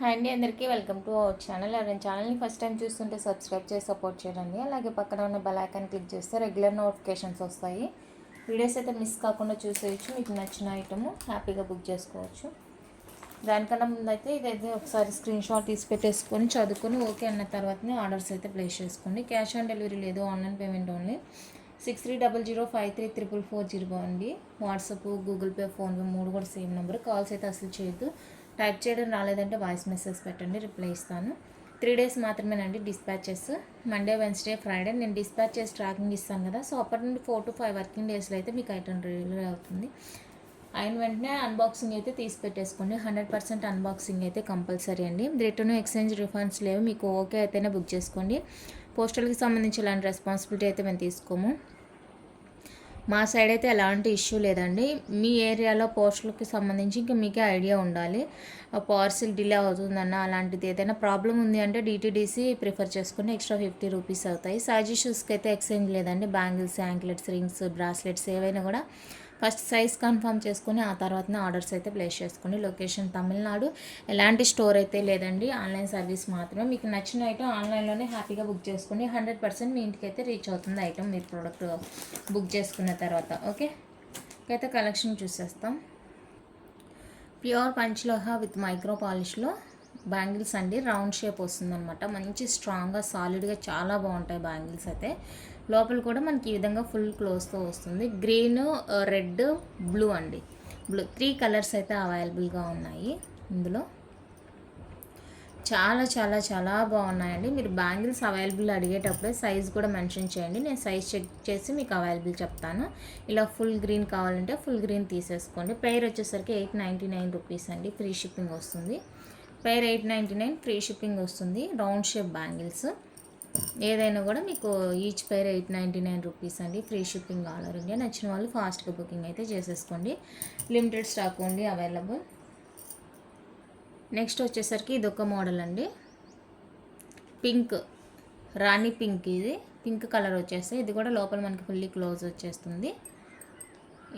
Hi అండి, అందరికీ welcome to our channel. ఎవరైనా ఛానల్ని ఫస్ట్ టైం చూస్తుంటే సబ్స్క్రైబ్ చేసి సపోర్ట్ చేయండి. అలాగే పక్కన ఉన్న బెల్ ఐకాన్ క్లిక్ చేస్తే రెగ్యులర్ నోటిఫికేషన్స్ వస్తాయి. వీడియోస్ అయితే మిస్ కాకుండా చూసేయచ్చు. మీకు నచ్చిన ఐటమ్ హ్యాపీగా బుక్ చేసుకోవచ్చు. దానికన్నా ముందు అయితే ఇదైతే ఒకసారి స్క్రీన్ షాట్ తీసి పెట్టేసుకొని చదువుకొని ఓకే అన్న తర్వాతనే ఆర్డర్స్ అయితే ప్లేస్ చేసుకోండి. క్యాష్ ఆన్ డెలివరీ లేదు, ఆన్లైన్ పేమెంట్ ఓన్లీ. 6300534440 అండి. వాట్సాప్, గూగుల్ పే, ఫోన్పే 3 కూడా సేమ్ నెంబర్. కాల్స్ అయితే అసలు చేయొద్దు. టైప్ చేయడం రాలేదంటే వాయిస్ మెసేజ్ పెట్టండి, రిప్లై ఇస్తాను. 3 days మాత్రమేనండి డిస్పాచెస్. మండే, వెన్స్డే, ఫ్రైడే నేను డిస్పాచ్ చేసి ట్రాకింగ్ ఇస్తాను కదా, సో అప్పటి నుండి 4 to 5 వర్కింగ్ డేస్లో అయితే మీకు ఐటమ్ డెలివరీ అవుతుంది. అయిన వెంటనే అన్బాక్సింగ్ అయితే తీసి పెట్టేసుకోండి. 100% అన్బాక్సింగ్ అయితే కంపల్సరీ అండి. రిటర్న్, ఎక్స్చేంజ్, రిఫండ్స్ లేవు. మీకు ఓకే అయితేనే బుక్ చేసుకోండి. పోస్టల్కి సంబంధించి ఇలాంటి రెస్పాన్సిబిలిటీ అయితే మేము తీసుకోము. మా సైడ్ అయితే ఎలాంటి ఇష్యూ లేదండి. మీ ఏరియాలో పోస్టల్కి సంబంధించి ఇంకా మీకే ఐడియా ఉండాలి. పార్సిల్ డిలే అవుతుందన్న అలాంటిది ఏదైనా ప్రాబ్లం ఉంది అంటే DTDC ప్రిఫర్ చేసుకుని ఎక్స్ట్రా 50 రూపీస్ అవుతాయి. సైజ్ ఇష్యూస్కి అయితే ఎక్స్చేంజ్ లేదండి. బ్యాంగిల్స్, యాంక్లెట్స్, రింగ్స్, బ్రాస్లెట్స్ ఏవైనా కూడా ఫస్ట్ సైజ్ కన్ఫర్మ్ చేసుకుని ఆ తర్వాతనే ఆర్డర్స్ అయితే ప్లేస్ చేసుకోండి. లొకేషన్ తమిళనాడు. ఎలాంటి స్టోర్ అయితే లేదండి, ఆన్లైన్ సర్వీస్ మాత్రమే. మీకు నచ్చిన ఐటమ్ ఆన్లైన్లోనే హ్యాపీగా బుక్ చేసుకోండి. 100% మీ ఇంటికి అయితే రీచ్ అవుతుంది ఐటమ్ మీరు ప్రోడక్ట్ బుక్ చేసుకున్న తర్వాత. ఓకే, అయితే కలెక్షన్ చూసేస్తాం. ప్యూర్ పంచలోహ విత్ మైక్రో పాలిష్లో బ్యాంగిల్స్ అండి. రౌండ్ షేప్ వస్తుందన్నమాట. మంచి స్ట్రాంగ్గా, సాలిడ్గా చాలా బాగుంటాయి బ్యాంగిల్స్ అయితే. లోపల కూడా మనకి ఈ విధంగా ఫుల్ క్లోజ్తో వస్తుంది. గ్రీన్, రెడ్, బ్లూ అండి. 3 కలర్స్ అయితే అవైలబుల్గా ఉన్నాయి ఇందులో. చాలా చాలా చాలా బాగున్నాయండి. మీరు బ్యాంగిల్స్ అవైలబుల్ అడిగేటప్పుడే సైజ్ కూడా మెన్షన్ చేయండి. నేను సైజ్ చెక్ చేసి మీకు అవైలబుల్ చెప్తాను. ఇలా ఫుల్ గ్రీన్ కావాలంటే ఫుల్ గ్రీన్ తీసేసుకోండి. పెయిర్ వచ్చేసరికి 899 రూపీస్ అండి. ఫ్రీ షిప్పింగ్ వస్తుంది. పెయిర్ 899, ఫ్రీ షిప్పింగ్ వస్తుంది. రౌండ్ షేప్ బ్యాంగిల్స్ ఏదైనా కూడా మీకు ఈచ్ పెయిర్ 899 రూపీస్ అండి. Free shipping all over India. నచ్చిన వాళ్ళు ఫాస్ట్గా బుకింగ్ అయితే చేసేసుకోండి. Limited stock only available. Next వచ్చేసరికి ఇదొక మోడల్ అండి. పింక్, రాణి పింక్. ఇది పింక్ కలర్ వచ్చేస్తాయి. ఇది కూడా లోపల మనకి ఫుల్లీ క్లోజ్ వచ్చేస్తుంది.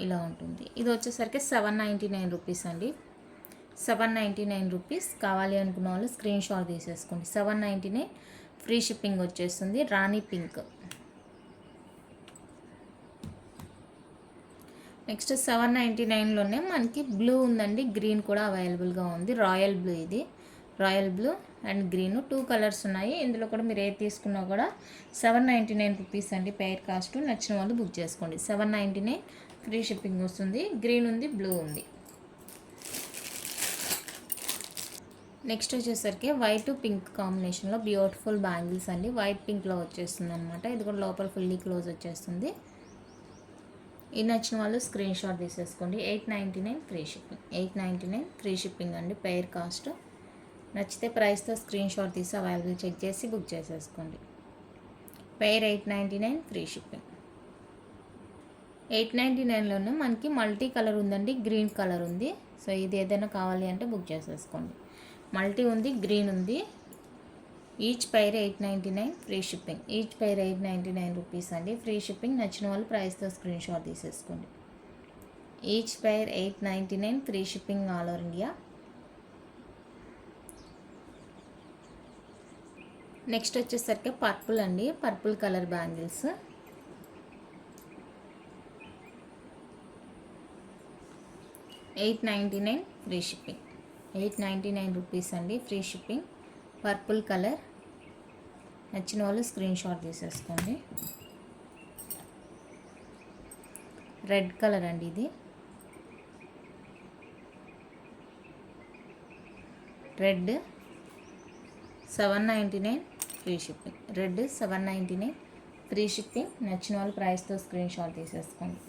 ఇలా ఉంటుంది. ఇది వచ్చేసరికి 799 రూపీస్ అండి. 799 రూపీస్. కావాలి అనుకున్న వాళ్ళు స్క్రీన్ షాట్ తీసేసుకోండి. 799, ఫ్రీ షిప్పింగ్ వచ్చేస్తుంది. రాణి పింక్. నెక్స్ట్ 799లోనే మనకి బ్లూ ఉందండి. గ్రీన్ కూడా అవైలబుల్గా ఉంది. Royal blue. ఇది royal blue and green 2 colours ఉన్నాయి. ఇందులో కూడా మీరు ఏది తీసుకున్నా కూడా 799 రూపీస్ అండి పెయిర్ కాస్ట్. నచ్చిన వాళ్ళు బుక్ చేసుకోండి. 799, ఫ్రీ షిప్పింగ్ వస్తుంది. గ్రీన్ ఉంది, బ్లూ ఉంది. నెక్స్ట్ వచ్చేసరికి వైట్, పింక్ కాంబినేషన్లో బ్యూటిఫుల్ బ్యాంగిల్స్ అండి. వైట్ పింక్లో వచ్చేస్తుంది అనమాట. ఇది కూడా లోపల ఫుల్లీ క్లోజ్ వచ్చేస్తుంది. ఇది నచ్చిన వాళ్ళు స్క్రీన్ షాట్ తీసేసుకోండి. 899, ఫ్రీ షిప్పింగ్. 899, ఫ్రీ షిప్పింగ్ అండి పెయిర్ కాస్ట్. నచ్చితే ప్రైస్తో స్క్రీన్ షాట్ తీసి అవైలబుల్ చెక్ చేసి బుక్ చేసేసుకోండి. Pair 899, free shipping. 899లోనే మనకి మల్టీ కలర్ ఉందండి. గ్రీన్ కలర్ ఉంది. సో ఇది ఏదైనా కావాలి అంటే బుక్ చేసేసుకోండి. మల్టీ ఉంది, గ్రీన్ ఉంది. Each pair 899, free shipping. Each pair 899 rupees అండి. Free shipping. నచ్చిన వాళ్ళు ప్రైస్తో స్క్రీన్ షాట్ తీసేసుకోండి. Each pair 899, free shipping all over India. Next వచ్చేసరికి పర్పుల్ అండి. Purple colour bangles. $899, free shipping. 899 rupees అండి. Free shipping. Purple colour. నచ్చిన వాళ్ళు స్క్రీన్ షాట్ తీసేసుకోండి. రెడ్ కలర్ అండి. ఇది red. 799, free shipping. Red 799, free shipping. నచ్చిన వాళ్ళు ప్రైస్తో స్క్రీన్ షాట్ తీసేసుకోండి.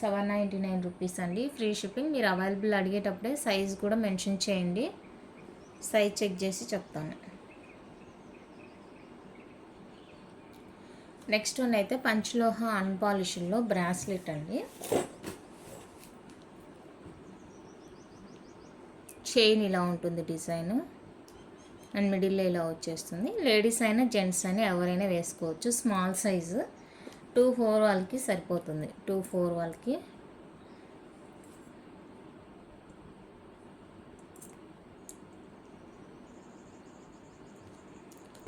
799 రూపీస్ అండి. Free shipping. మీరు అవైలబుల్ అడిగేటప్పుడే సైజ్ కూడా మెన్షన్ చేయండి. సైజ్ చెక్ చేసి చెప్తాను. నెక్స్ట్ వన్ అయితే పంచలోహ అన్పాలిష్లో బ్రాస్లెట్ అండి. చైన్ ఇలా ఉంటుంది డిజైన్ అండ్ మిడిల్లో ఇలా వచ్చేస్తుంది. లేడీస్ అయినా జెంట్స్ అయినా ఎవరైనా వేసుకోవచ్చు. స్మాల్ సైజు 2-4 వాళ్ళకి సరిపోతుంది. 2-4 వాళ్ళకి.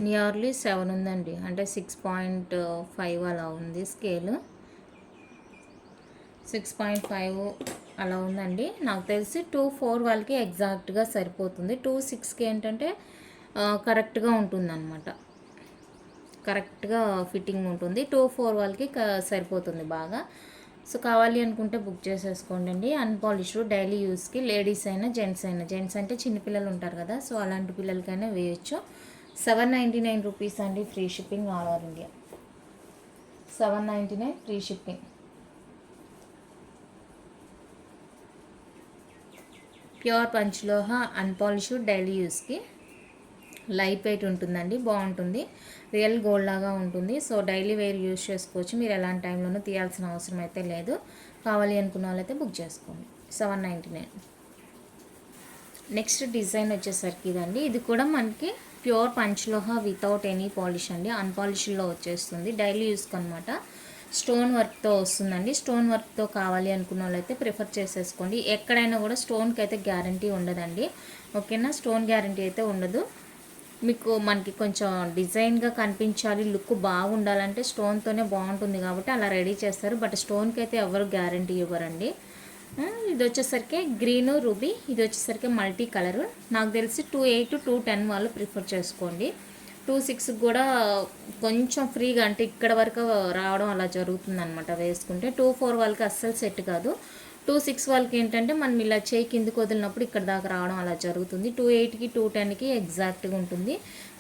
నియర్లీ 7 ఉందండి, అంటే 6.5 అలా ఉంది స్కేల్. 6.5 అలా ఉందండి. నాకు తెలిసి 2.4 వాళ్ళకి ఎగ్జాక్ట్గా సరిపోతుంది. 2.6కి ఏంటంటే కరెక్ట్గా ఉంటుందన్నమాట, కరెక్ట్గా ఫిట్టింగ్ ఉంటుంది. 2.4 వాళ్ళకి సరిపోతుంది బాగా. సో కావాలి అనుకుంటే బుక్ చేసేసుకోండి అండి. అన్పాలిష్డ్ డైలీ యూస్కి లేడీస్ అయినా జెంట్స్ అయినా, జెంట్స్ అంటే చిన్నపిల్లలు ఉంటారు కదా, సో అలాంటి పిల్లలకైనా వేయచ్చు. 799 రూపీస్ అండి, free shipping all over India. 799 free shipping. Pure panchaloha unpolished daily యూస్కి, లైట్ వెయిట్ ఉంటుందండి, బాగుంటుంది, రియల్ గోల్డ్ లాగా ఉంటుంది. సో డైలీ వేర్ యూస్ చేసుకోవచ్చు, మీరు ఎలాంటి టైంలోనూ తీయాల్సిన అవసరం అయితే లేదు. కావాలి అనుకున్న వాళ్ళైతే బుక్ చేసుకోండి. 799. నెక్స్ట్ డిజైన్ వచ్చేసరికి ఇదండి. ఇది కూడా మనకి ప్యూర్ పంచ్లోహ వితౌట్ ఎనీ పాలిష్ అండి, అన్పాలిష్డ్లో వచ్చేస్తుంది. డైలీ యూస్కి అనమాట. స్టోన్ వర్క్తో వస్తుందండి. స్టోన్ వర్క్తో కావాలి అనుకున్న వాళ్ళైతే ప్రిఫర్ చేసేసుకోండి. ఎక్కడైనా కూడా స్టోన్కి అయితే గ్యారంటీ ఉండదండి, ఓకేనా. స్టోన్ గ్యారంటీ అయితే ఉండదు. మీకు మనకి కొంచెం డిజైన్గా కనిపించాలి, లుక్ బాగుండాలంటే స్టోన్తోనే బాగుంటుంది కాబట్టి అలా రెడీ చేస్తారు. బట్ స్టోన్కి అయితే ఎవరు గ్యారంటీ ఇవ్వరండి. ఇది వచ్చేసరికి గ్రీను రూబీ, ఇది వచ్చేసరికి మల్టీ కలర్. నాకు తెలిసి 2.8 2.10 వాళ్ళు ప్రిఫర్ చేసుకోండి. 2.6 కూడా కొంచెం ఫ్రీగా, అంటే ఇక్కడ వరకు రావడం అలా జరుగుతుంది అనమాట వేసుకుంటే. 2.4 వాళ్ళకి అస్సలు సెట్ కాదు. 2.6 వాళ్ళకి ఏంటంటే మనం ఇలా చేయి కిందకి వదిలినప్పుడు ఇక్కడ దాకా రావడం అలా జరుగుతుంది. 2.8కి 2.10కి ఎగ్జాక్ట్గా ఉంటుంది.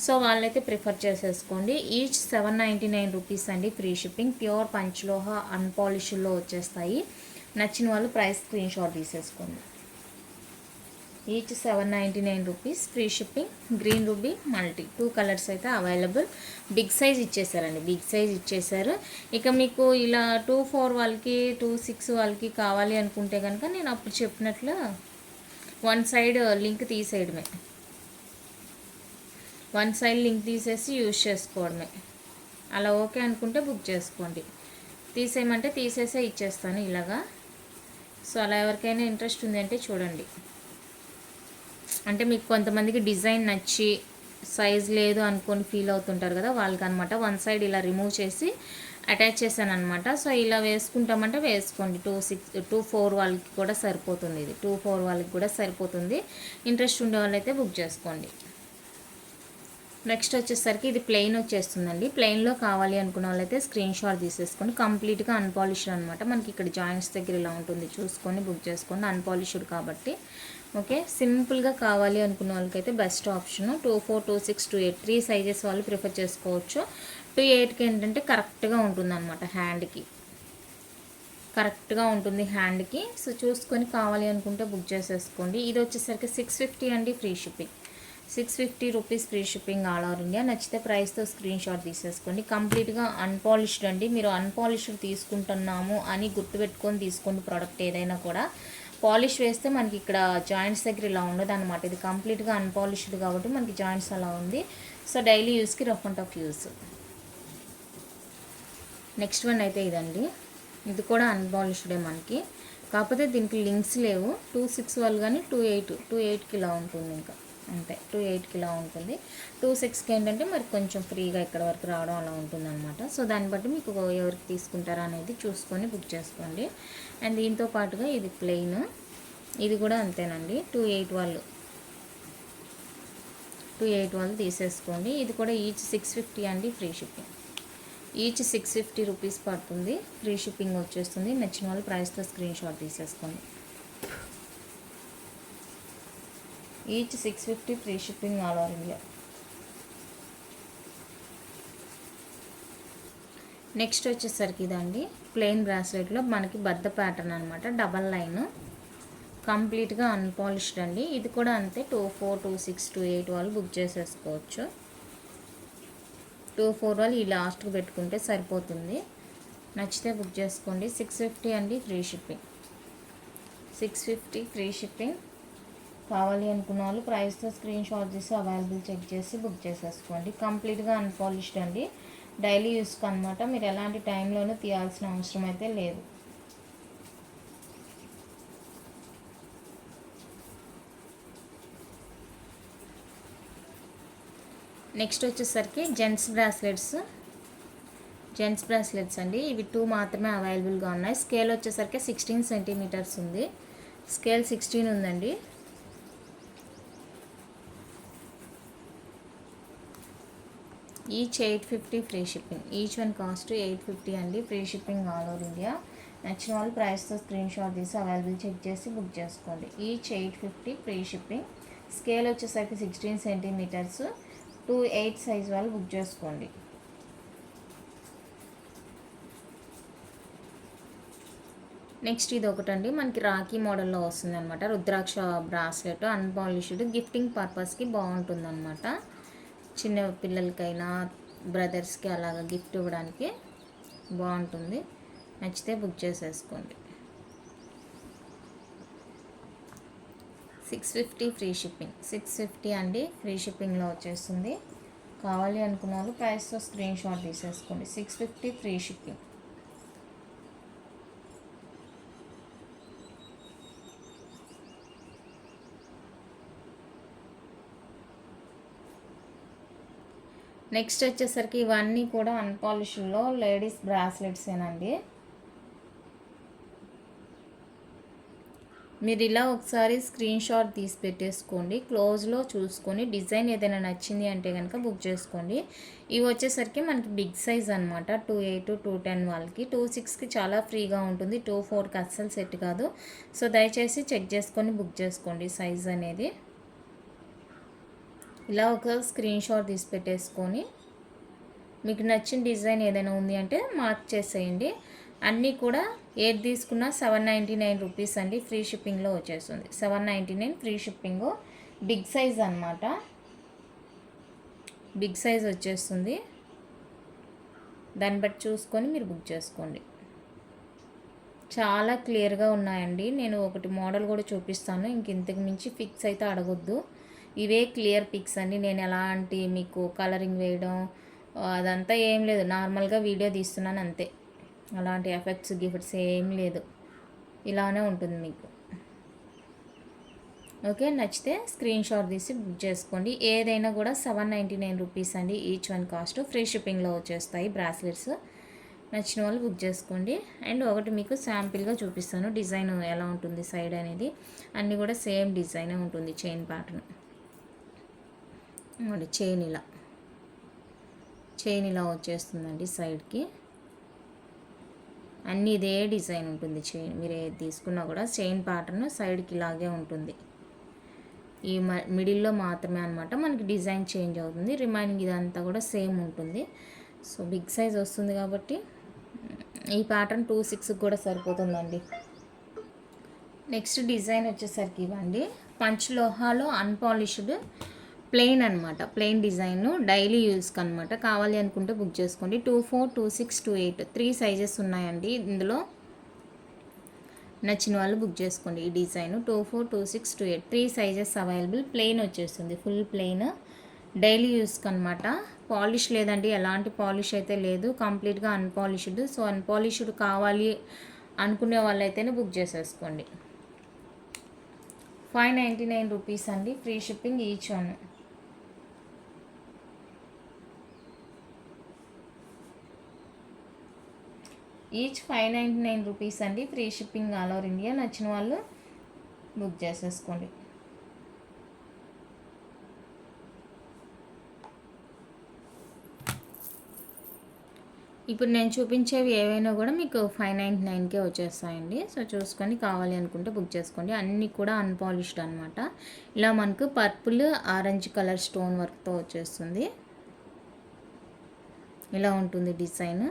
సో వాళ్ళైతే ప్రిఫర్ చేసేసుకోండి. ఈచ్ 799 రూపీస్ అండి, ఫ్రీ షిప్పింగ్. ప్యూర్ పంచ్లోహ అన్పాలిష్డ్లో వచ్చేస్తాయి. నచ్చిన వాళ్ళు ప్రైస్ స్క్రీన్ షాట్ తీసేసుకోండి. Each 799 rupees, free shipping. Green ruby multi 2 colours అయితే అవైలబుల్. బిగ్ సైజ్ ఇచ్చేసారండి, బిగ్ సైజ్ ఇచ్చేసారు. ఇక మీకు ఇలా 2.4 వాళ్ళకి 2.6 వాళ్ళకి కావాలి అనుకుంటే కనుక నేను అప్పుడు చెప్పినట్లు వన్ సైడ్ లింక్ తీసేయడమే, వన్ సైడ్ లింక్ తీసేసి యూజ్ చేసుకోవడమే. అలా ఓకే అనుకుంటే బుక్ చేసుకోండి. తీసేయమంటే తీసేసే ఇచ్చేస్తాను ఇలాగా. సో అలా ఎవరికైనా ఇంట్రెస్ట్ ఉంది అంటే చూడండి. అంటే మీకు కొంతమందికి డిజైన్ నచ్చి సైజ్ లేదు అనుకొని ఫీల్ అవుతుంటారు కదా, వాళ్ళకి అనమాట. వన్ సైడ్ ఇలా రిమూవ్ చేసి అటాచ్ చేశాను అనమాట. సో ఇలా వేసుకుంటామంటే వేసుకోండి. 2.4 వాళ్ళకి కూడా సరిపోతుంది, ఇది 2.4 వాళ్ళకి కూడా సరిపోతుంది. ఇంట్రెస్ట్ ఉండే వాళ్ళైతే బుక్ చేసుకోండి. నెక్స్ట్ వచ్చేసరికి ఇది ప్లెయిన్ వచ్చేస్తుందండి. ప్లెయిన్లో కావాలి అనుకున్న వాళ్ళైతే స్క్రీన్ షాట్ తీసేసుకోండి. కంప్లీట్గా అన్పాలిష్డ్ అనమాట. మనకి ఇక్కడ జాయింట్స్ దగ్గర ఇలా ఉంటుంది, చూసుకొని బుక్ చేసుకోండి. అన్పాలిష్డ్ కాబట్టి ఓకే. సింపుల్గా కావాలి అనుకున్న వాళ్ళకైతే బెస్ట్ ఆప్షన్. 2.4 2.6 2.8 3 సైజెస్ వాళ్ళు ప్రిఫర్ చేసుకోవచ్చు. 2.8కి ఏంటంటే కరెక్ట్గా ఉంటుంది అనమాట, హ్యాండ్కి కరెక్ట్గా ఉంటుంది హ్యాండ్కి. సో చూసుకొని కావాలి అనుకుంటే బుక్ చేసేసుకోండి. ఇది వచ్చేసరికి 650 అండి, free shipping. 650 rupees, free shipping all over India. నచ్చితే ప్రైస్తో స్క్రీన్ షాట్ తీసేసుకోండి. కంప్లీట్గా అన్పాలిష్డ్ అండి. మీరు అన్పాలిష్డ్ తీసుకుంటున్నాము అని గుర్తుపెట్టుకొని తీసుకోండి. ప్రోడక్ట్ ఏదైనా కూడా పాలిష్ వేస్తే మనకి ఇక్కడ జాయింట్స్ దగ్గర ఇలా ఉండదు అనమాట. ఇది కంప్లీట్గా అన్పాలిష్డ్ కాబట్టి మనకి జాయింట్స్ అలా ఉంది. సో డైలీ యూస్కి rough and tough use. Next one అయితే ఇదండి. ఇది కూడా అన్పాలిష్డే మనకి, కాకపోతే దీనికి లింక్స్ లేవు. 2.6 వాళ్ళు కానీ 2.8కి ఇలా ఉంటుంది, ఇంకా అంతే. 2.8కి ఇలా ఉంటుంది. 2.6కి ఏంటంటే మరి కొంచెం ఫ్రీగా ఇక్కడ వరకు రావడం అలా ఉంటుంది అనమాట. సో దాన్ని బట్టి మీకు ఎవరికి తీసుకుంటారా అనేది చూసుకొని బుక్ చేసుకోండి. అండ్ దీంతో పాటుగా ఇది ప్లెయిన్, ఇది కూడా అంతేనండి. 2.8 వాళ్ళు తీసేసుకోండి. ఇది కూడా ఈచ్ 650 అండి, ఫ్రీ షిప్పింగ్. ఈచ్ 650 రూపీస్ పడుతుంది, ఫ్రీ షిప్పింగ్ వచ్చేస్తుంది. నచ్చిన వాళ్ళు ప్రైస్తో స్క్రీన్ షాట్ తీసేసుకోండి. Each 650, free shipping all over India. Next వచ్చేసరికి ఇదండి. ప్లెయిన్ బ్రాస్లెట్లో మనకి బద్ద ప్యాటర్న్ అనమాట, డబల్ లైన్, కంప్లీట్గా అన్పాలిష్డ్ అండి. ఇది కూడా అంతే. 2.4 2.6 2.8 వాళ్ళు బుక్ చేసేసుకోవచ్చు. 2.4 వాళ్ళు ఈ లాస్ట్కి పెట్టుకుంటే సరిపోతుంది. నచ్చితే బుక్ చేసుకోండి. 650 అండి, ఫ్రీ షిప్పింగ్. 650 free shipping. కావాలి అనుకున్న వాళ్ళు ప్రైస్తో స్క్రీన్ షాట్ చేసి అవైలబుల్ చెక్ చేసి బుక్ చేసేసుకోండి. కంప్లీట్గా అన్పాలిష్డ్ అండి, డైలీ యూస్కి అనమాట. మీరు ఎలాంటి టైంలోనూ తీయాల్సిన అవసరం అయితే లేదు. నెక్స్ట్ వచ్చేసరికి జెంట్స్ బ్రాస్లెట్స్ అండి. ఇవి 2 మాత్రమే అవైలబుల్గా ఉన్నాయి. స్కేల్ వచ్చేసరికి 16 సెంటీమీటర్స్ ఉంది. స్కేల్ 16 ఉందండి. Each 850 free shipping. Each one cost 850 అండి. Free shipping all over India. నచ్చిన వాళ్ళు ప్రైస్తో స్క్రీన్ షాట్ తీసి అవైలబుల్ చెక్ చేసి బుక్ చేసుకోండి. Each 850 free shipping. స్కేల్ వచ్చేసరికి 16 సెంటీమీటర్స్. 2/8 సైజ్ వాళ్ళు బుక్ చేసుకోండి. నెక్స్ట్ ఇది ఒకటండి, మనకి రాఖీ మోడల్లో వస్తుంది అనమాట. రుద్రాక్ష బ్రాస్లెట్ అన్పాలిష్డ్, గిఫ్టింగ్ పర్పస్కి బాగుంటుందన్నమాట. చిన్న పిల్లలకైనా బ్రదర్స్కి అలాగా గిఫ్ట్ ఇవ్వడానికి బాగుంటుంది. నచ్చితే బుక్ చేసేసుకోండి. 650 ఫ్రీ షిప్పింగ్. 650 అండి, ఫ్రీ షిప్పింగ్లో వచ్చేస్తుంది. కావాలి అనుకున్న వాళ్ళు ప్రైస్తో స్క్రీన్ షాట్ తీసేసుకోండి. 650 ఫ్రీ షిప్పింగ్. నెక్స్ట్ వచ్చేసరికి ఇవన్నీ కూడా అన్పాలిష్డ్లో లేడీస్ బ్రాస్లెట్సేనండి. మీరు ఇలా ఒకసారి స్క్రీన్ షాట్ తీసి పెట్టేసుకోండి. క్లోజ్లో చూసుకొని డిజైన్ ఏదైనా నచ్చింది అంటే కనుక బుక్ చేసుకోండి. ఇవి వచ్చేసరికి మనకి బిగ్ సైజ్ అనమాట. 2/8 2/10 వాళ్ళకి. 2/6కి చాలా ఫ్రీగా ఉంటుంది. 2/4కి అస్సలు సెట్ కాదు. సో దయచేసి చెక్ చేసుకొని బుక్ చేసుకోండి సైజ్ అనేది. ఇలా ఒక స్క్రీన్ షాట్ తీసి పెట్టేసుకొని మీకు నచ్చిన డిజైన్ ఏదైనా ఉంది అంటే మార్క్ చేసేయండి. అన్నీ కూడా ఏది తీసుకున్నా 799 రూపీస్ అండి. ఫ్రీ షిప్పింగ్లో వచ్చేస్తుంది. 799 ఫ్రీ షిప్పింగ్. బిగ్ సైజ్ అనమాట. బిగ్ సైజ్ వచ్చేస్తుంది. దాన్ని బట్టి చూసుకొని మీరు బుక్ చేసుకోండి. చాలా క్లియర్గా ఉన్నాయండి. నేను ఒకటి మోడల్ కూడా చూపిస్తాను. ఇంతకు మించి పిక్స్ అయితే అడగొద్దు. ఇవే క్లియర్ పిక్స్ అండి. నేను ఎలాంటి మీకు కలరింగ్ వేయడం అదంతా ఏం లేదు. నార్మల్గా వీడియో తీస్తున్నాను అంతే. అలాంటి ఎఫెక్ట్స్ గిఫ్ట్స్ ఏం లేదు. ఇలానే ఉంటుంది మీకు. ఓకే, నచ్చితే స్క్రీన్ షాట్ తీసి బుక్ చేసుకోండి. ఏదైనా కూడా 799 రూపీస్ అండి ఈచ్ వన్ కాస్ట్. ఫ్రీ షిప్పింగ్లో వచ్చేస్తాయి బ్రాస్లెట్స్. నచ్చిన వాళ్ళు బుక్ చేసుకోండి. అండ్ ఒకటి మీకు శాంపిల్గా చూపిస్తాను డిజైన్ ఎలా ఉంటుంది సైడ్ అనేది. అన్నీ కూడా సేమ్ డిజైనే ఉంటుంది. చైన్ ప్యాటర్న్ చైన్ ఇలా వచ్చేస్తుందండి సైడ్కి. అన్నీ ఇదే డిజైన్ ఉంటుంది. చైన్ మీరు ఏది తీసుకున్నా కూడా చైన్ ప్యాటర్న్ సైడ్కి ఇలాగే ఉంటుంది. ఈ మిడిల్లో మాత్రమే అనమాట మనకి డిజైన్ చేంజ్ అవుతుంది. రిమైనింగ్ ఇదంతా కూడా సేమ్ ఉంటుంది. సో బిగ్ సైజ్ వస్తుంది కాబట్టి ఈ ప్యాటర్న్ 2/6 కూడా సరిపోతుందండి. నెక్స్ట్ డిజైన్ వచ్చేసరికి ఇవ్వండి, పంచలోహాలో అన్పాలిష్డ్ ప్లెయిన్ అనమాట. ప్లెయిన్ డిజైన్ డైలీ యూస్కి అనమాట. కావాలి అనుకుంటే బుక్ చేసుకోండి. 24, 26, 28 3 సైజెస్ ఉన్నాయండి ఇందులో. నచ్చిన వాళ్ళు బుక్ చేసుకోండి. ఈ డిజైన్ 24, 26, 28 3 సైజెస్ అవైలబుల్. ప్లెయిన్ వచ్చేస్తుంది, ఫుల్ ప్లెయిన్. డైలీ యూస్కి అనమాట. పాలిష్ లేదండి, ఎలాంటి పాలిష్ అయితే లేదు. కంప్లీట్గా అన్పాలిష్డ్. సో అన్పాలిష్డ్ కావాలి అనుకునే వాళ్ళైతేనే బుక్ చేసేసుకోండి. 599 రూపీస్ అండి. Free shipping each one. Each 599 rupees అండి. Free shipping all over India. నచ్చిన వాళ్ళు బుక్ చేసేసుకోండి. ఇప్పుడు నేను చూపించేవి ఏవైనా కూడా మీకు 599కే వచ్చేస్తాయండి. సో చూసుకొని కావాలి అనుకుంటే బుక్ చేసుకోండి. అన్నీ కూడా అన్పాలిష్డ్ అనమాట. ఇలా మనకు పర్పుల్ ఆరెంజ్ కలర్ స్టోన్ వర్క్తో వచ్చేస్తుంది. ఇలా ఉంటుంది డిజైన్.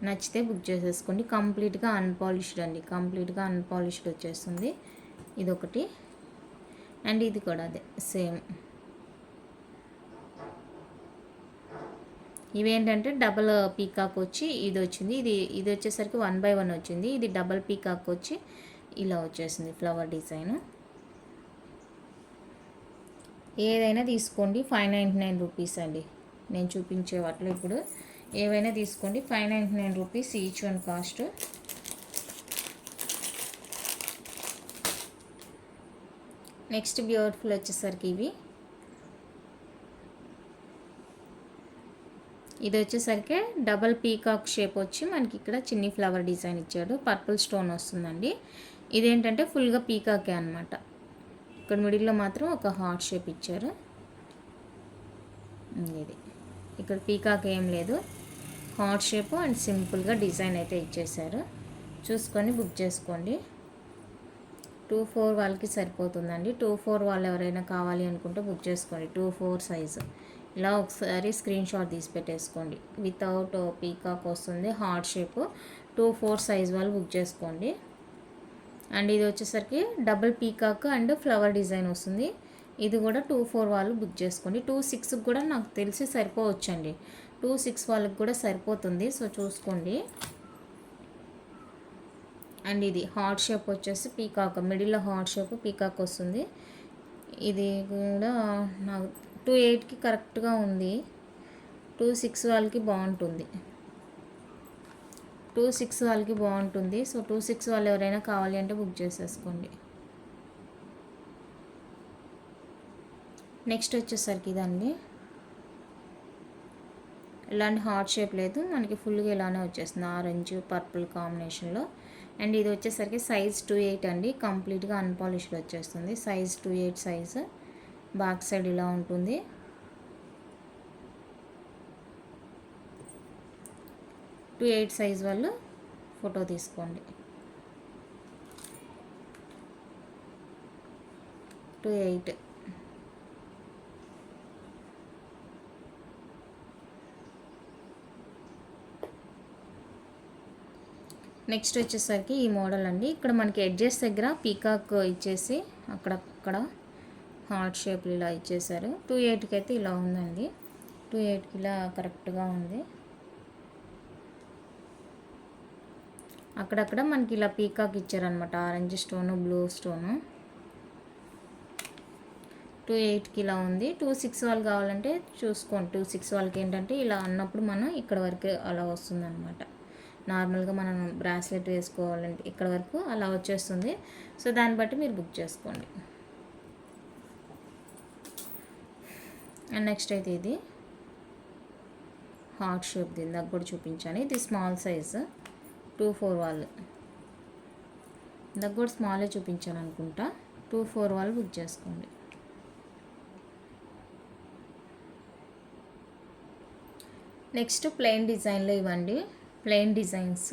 నచ్చితే బుక్ చేసేసుకోండి. కంప్లీట్గా అన్పాలిష్డ్ అండి. కంప్లీట్గా అన్పాలిష్డ్ వచ్చేస్తుంది. ఇదొకటి అండ్ ఇది కూడా అదే సేమ్. ఇవేంటంటే డబల్ పీకాక్ వచ్చి ఇది వచ్చింది. ఇది వచ్చేసరికి 1/1 వచ్చింది. ఇది డబల్ పీకాక్ వచ్చి ఇలా వచ్చేసింది ఫ్లవర్ డిజైన్. ఏదైనా తీసుకోండి. 599 రూపీస్ అండి. నేను చూపించే వాటిలో ఇప్పుడు ఏవైనా తీసుకోండి. 599 rupees each one cost. Next beautiful వచ్చేసరికి ఇవి ఇది వచ్చేసరికి డబల్ పీకాక్ షేప్ వచ్చి మనకి ఇక్కడ చిన్ని ఫ్లవర్ డిజైన్ ఇచ్చాడు. పర్పుల్ స్టోన్ వస్తుందండి. ఇదేంటంటే ఫుల్గా పీకాకే అనమాట. ఇక్కడ మిడిల్లో మాత్రం ఒక హార్ట్ షేప్ ఇచ్చారు. ఇది ఇక్కడ పీకాక్ ఏం లేదు, హార్ట్ షేప్ అండ్ సింపుల్గా డిజైన్ అయితే ఇచ్చేసారు. చూసుకొని బుక్ చేసుకోండి. 2-4 వాళ్ళకి సరిపోతుందండి. 2-4 వాళ్ళు ఎవరైనా కావాలి అనుకుంటే బుక్ చేసుకోండి. 2-4 సైజు ఇలా ఒకసారి స్క్రీన్ షాట్ తీసి పెట్టేసుకోండి. వితౌట్ పీకాక్ వస్తుంది, హార్ట్ షేప్. 2-4 సైజ్ వాళ్ళు బుక్ చేసుకోండి. అండ్ ఇది వచ్చేసరికి double peacock and flower design వస్తుంది. ఇది కూడా 2-4 వాళ్ళు బుక్ చేసుకోండి. 2-6 కూడా నాకు తెలిసి సరిపోవచ్చండి. 2-6 వాళ్ళకి కూడా సరిపోతుంది. సో చూసుకోండి. అండ్ ఇది హార్ట్ షేప్ వచ్చేసి పీకాక్, మిడిల్లో హార్ట్ షేప్ పీకాక్ వస్తుంది. ఇది కూడా నాకు 2-8కి కరెక్ట్గా ఉంది. 2-6 వాళ్ళకి బాగుంటుంది. 2-6 వాళ్ళకి బాగుంటుంది. సో 2-6 వాళ్ళు ఎవరైనా కావాలి అంటే బుక్ చేసేసుకోండి. నెక్స్ట్ వచ్చేసరికి ఇదండి. ఇలాంటి హార్ట్ షేప్ లేదు, మనకి ఫుల్గా ఇలానే వచ్చేస్తుంది ఆరెంజ్ పర్పుల్ కాంబినేషన్లో. అండ్ ఇది వచ్చేసరికి సైజ్ 2-8 అండి. కంప్లీట్గా అన్పాలిష్డ్ వచ్చేస్తుంది. Size 2-8 size. బ్యాక్ సైడ్ ఇలా ఉంటుంది. 2-8 సైజ్ వాళ్ళు ఫోటో తీసుకోండి. 2-8. నెక్స్ట్ వచ్చేసరికి ఈ మోడల్ అండి. ఇక్కడ మనకి ఎడ్జెస్ దగ్గర పీకాక్ ఇచ్చేసి అక్కడక్కడ హార్ట్ షేప్ ఇలా ఇచ్చేసారు. 2-8కి అయితే ఇలా ఉందండి. 2-8కి ఇలా కరెక్ట్గా ఉంది. అక్కడక్కడ మనకి ఇలా పీకాక్ ఇచ్చారనమాట, ఆరెంజ్ స్టోను బ్లూ స్టోను. 2-8కి ఇలా ఉంది. 2-6 వాళ్ళు కావాలంటే చూసుకోండి. 2-6 వాళ్ళకి ఏంటంటే ఇలా అన్నప్పుడు మనం ఇక్కడ వరకు అలా వస్తుంది అనమాట. నార్మల్గా మనం బ్రాస్లెట్ వేసుకోవాలంటే ఇక్కడ వరకు అలా వచ్చేస్తుంది. సో దాన్ని బట్టి మీరు బుక్ చేసుకోండి. అండ్ నెక్స్ట్ అయితే ఇది హార్ట్ షేప్, ఇందాక కూడా చూపించాను. ఇది స్మాల్ సైజు 2-4 వాళ్ళు. ఇందాక కూడా స్మాలే చూపించాను అనుకుంటా. 2-4 వాళ్ళు బుక్ చేసుకోండి. నెక్స్ట్ ప్లెయిన్ డిజైన్లో ఇవ్వండి. ప్లెయిన్ డిజైన్స్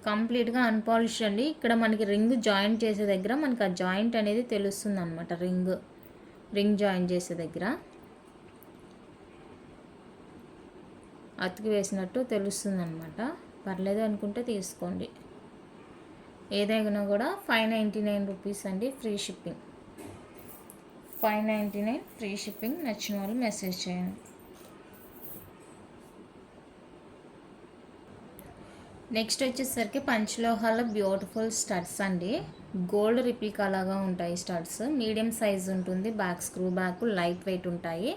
కంప్లీట్గా అన్పాలిష్ అండి. ఇక్కడ మనకి రింగ్ జాయింట్ చేసే దగ్గర మనకి ఆ జాయింట్ అనేది తెలుస్తుంది అనమాట. రింగ్ జాయింట్ చేసే దగ్గర అతికి వేసినట్టు తెలుస్తుంది అనమాట. పర్లేదు అనుకుంటే తీసుకోండి. ఏదైనా కూడా 599 రూపీస్ అండి, ఫ్రీ షిప్పింగ్. 599 free shipping. నచ్చిన వాళ్ళు మెసేజ్ చేయండి. నెక్స్ట్ వచ్చేసరికి పంచలోహాల బ్యూటిఫుల్ స్టడ్స్ అండి. గోల్డ్ రిప్లికా లాగా ఉంటాయి స్టడ్స్. మీడియం సైజ్ ఉంటుంది. Back screw back, light weight ఉంటాయి.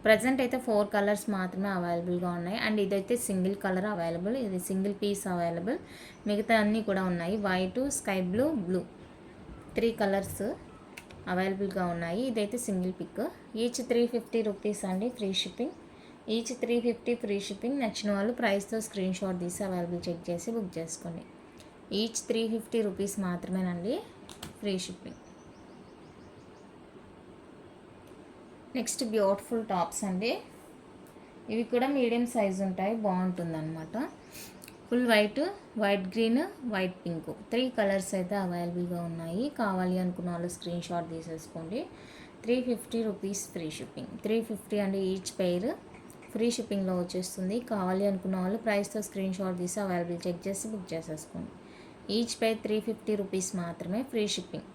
ప్రజెంట్ అయితే 4 కలర్స్ మాత్రమే అవైలబుల్గా ఉన్నాయి. అండ్ ఇదైతే సింగిల్ కలర్ అవైలబుల్, ఇది సింగిల్ పీస్ అవైలబుల్. మిగతా అన్నీ కూడా ఉన్నాయి. White, sky blue, blue 3 colours అవైలబుల్గా ఉన్నాయి. ఇదైతే సింగిల్ పిక్. ఈచ్ 350 రూపీస్ అండి, free shipping. Each 350 free shipping. నచ్చిన వాళ్ళు ప్రైస్తో స్క్రీన్ షాట్ తీసి అవైలబుల్ చెక్ చేసి బుక్ చేసుకోండి. ఈచ్ 350 రూపీస్ మాత్రమేనండి, free shipping. Next beautiful tops అండి. ఇవి కూడా మీడియం సైజ్ ఉంటాయి, బాగుంటుంది అనమాట. Full white green, white pink 3 colours అయితే అవైలబుల్గా ఉన్నాయి. కావాలి అనుకున్న వాళ్ళు స్క్రీన్ షాట్ తీసేసుకోండి. 350 రూపీస్ ఫ్రీ షిప్పింగ్. 350 అండి ఈచ్ పెయిర్, ఫ్రీ షిప్పింగ్లో వచ్చేస్తుంది. కావాలి అనుకున్న వాళ్ళు ప్రైస్తో స్క్రీన్ షాట్ తీసి అవైలబుల్ చెక్ చేసి బుక్ చేసేసుకోండి. ఈచ్ పెయిర్ 350 రూపీస్ మాత్రమే, free shipping.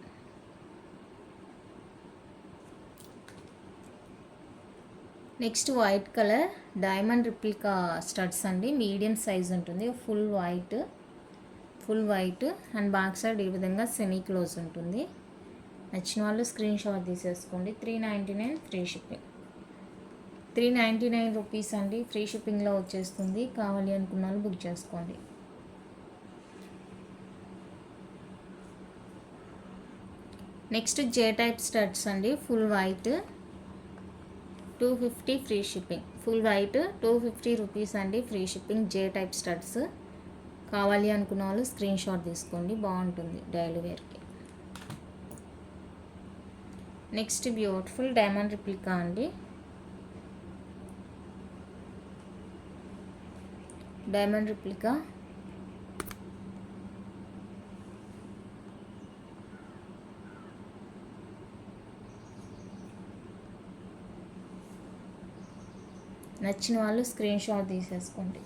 Next white colour diamond replica studs అండి. మీడియం సైజ్ ఉంటుంది. Full white and back side ఈ విధంగా సెమీ క్లోజ్ ఉంటుంది. నచ్చిన వాళ్ళు స్క్రీన్ షాట్ తీసేసుకోండి. 399 ఫ్రీ షిప్పింగ్. 399 రూపీస్ అండి, ఫ్రీ షిప్పింగ్లో వచ్చేస్తుంది. కావాలి అనుకున్న వాళ్ళు బుక్ చేసుకోండి. నెక్స్ట్ జే టైప్ స్టడ్స్ అండి. Full white 250 free shipping. Full white 250 rupees అండి free shipping. J type studs కావాలి అనుకున్న వాళ్ళు స్క్రీన్ షాట్ తీసుకోండి, బాగుంటుంది డైలీ వేర్కి. నెక్స్ట్ బ్యూటిఫుల్ డైమండ్ రిప్లికా అండి. డైమండ్ రిప్లికా నచ్చిన వాళ్ళు స్క్రీన్ షాట్ తీసేసుకోండి.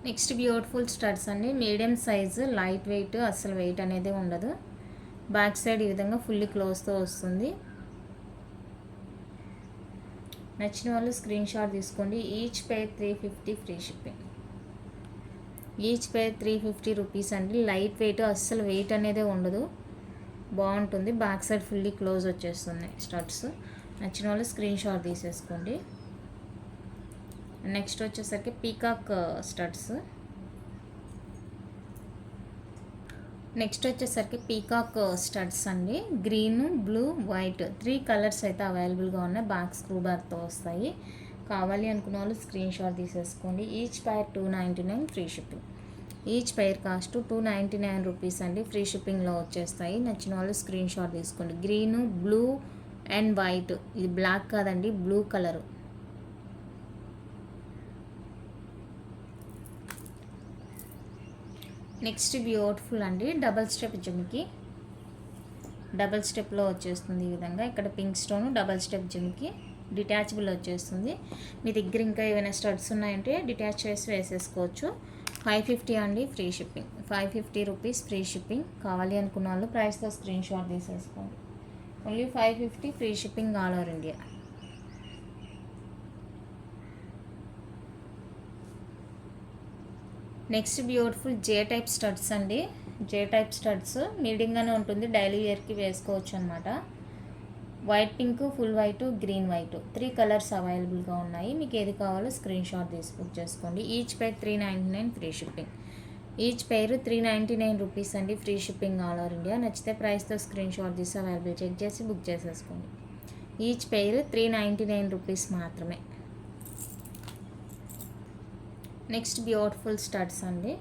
నెక్స్ట్ బ్యూటిఫుల్ స్టడ్స్ అండి. మీడియం సైజు, లైట్ వెయిట్, అస్సలు వెయిట్ అనేది ఉండదు. బ్యాక్ సైడ్ ఈ విధంగా ఫుల్లీ క్లోజ్తో వస్తుంది. నచ్చిన వాళ్ళు స్క్రీన్ షాట్ తీసుకోండి. ఈచ్ పేర్ 350 ఫ్రీ షిప్పింగ్. ఈచ్ పేర్ 350 రూపీస్ అండి. లైట్ వెయిట్, అస్సలు వెయిట్ అనేది ఉండదు, బాగుంటుంది. బ్యాక్ సైడ్ ఫుల్లీ క్లోజ్ వచ్చేస్తున్నాయి స్టడ్స్. నచ్చిన వాళ్ళు స్క్రీన్ షాట్ తీసేసుకోండి. నెక్స్ట్ వచ్చేసరికి పీకాక్ స్టడ్స్. నెక్స్ట్ వచ్చేసరికి పీకాక్ స్టడ్స్ అండి. గ్రీన్, బ్లూ, వైట్ 3 కలర్స్ అయితే అవైలబుల్గా ఉన్నాయి. బ్యాక్ స్క్రూ బ్యాగ్తో వస్తాయి. కావాలి అనుకున్న వాళ్ళు స్క్రీన్ షాట్ తీసేసుకోండి. Each pair 299 free shipping. Each pair cost 299 rupees అండి. ఫ్రీ షిప్పింగ్లో వచ్చేస్తాయి. నచ్చిన వాళ్ళు స్క్రీన్ షాట్ తీసుకోండి. Green, blue and white. ఇది బ్లాక్ కాదండి, బ్లూ కలరు. నెక్స్ట్ బ్యూటిఫుల్ అండి డబల్ స్టెప్ జుమ్కి. డబల్ స్టెప్లో వచ్చేస్తుంది ఈ విధంగా. ఇక్కడ pink stone, double step jhumki, detachable వచ్చేస్తుంది. మీ దగ్గర ఇంకా ఏమైనా స్టడ్స్ ఉన్నాయంటే డిటాచ్ చేసి వేసేసుకోవచ్చు. 550 అండి free shipping. 550 rupees free shipping. కావాలి అనుకున్న వాళ్ళు ప్రైస్తో స్క్రీన్ షాట్ తీసేసుకోండి. Only 550 free shipping all over India. Next beautiful J type studs అండి. జే టైప్ స్టడ్స్ మీడియంగానే ఉంటుంది, డైలీ వేర్కి వేసుకోవచ్చు అనమాట. White pink, full white, green white 3 colours అవైలబుల్గా ఉన్నాయి. మీకు ఏది కావాలో స్క్రీన్ షాట్ తీసి బుక్ చేసుకోండి. Each pair 399 free shipping. Each pair 399 rupees అండి free shipping all over India. నచ్చితే ప్రైస్తో స్క్రీన్ షాట్ తీసి అవైలబుల్ చెక్ చేసి బుక్ చేసేసుకోండి. ఈచ్ పేర్ 399 రూపీస్ మాత్రమే. నెక్స్ట్ బ్యూటిఫుల్ స్టడ్స్ అండి.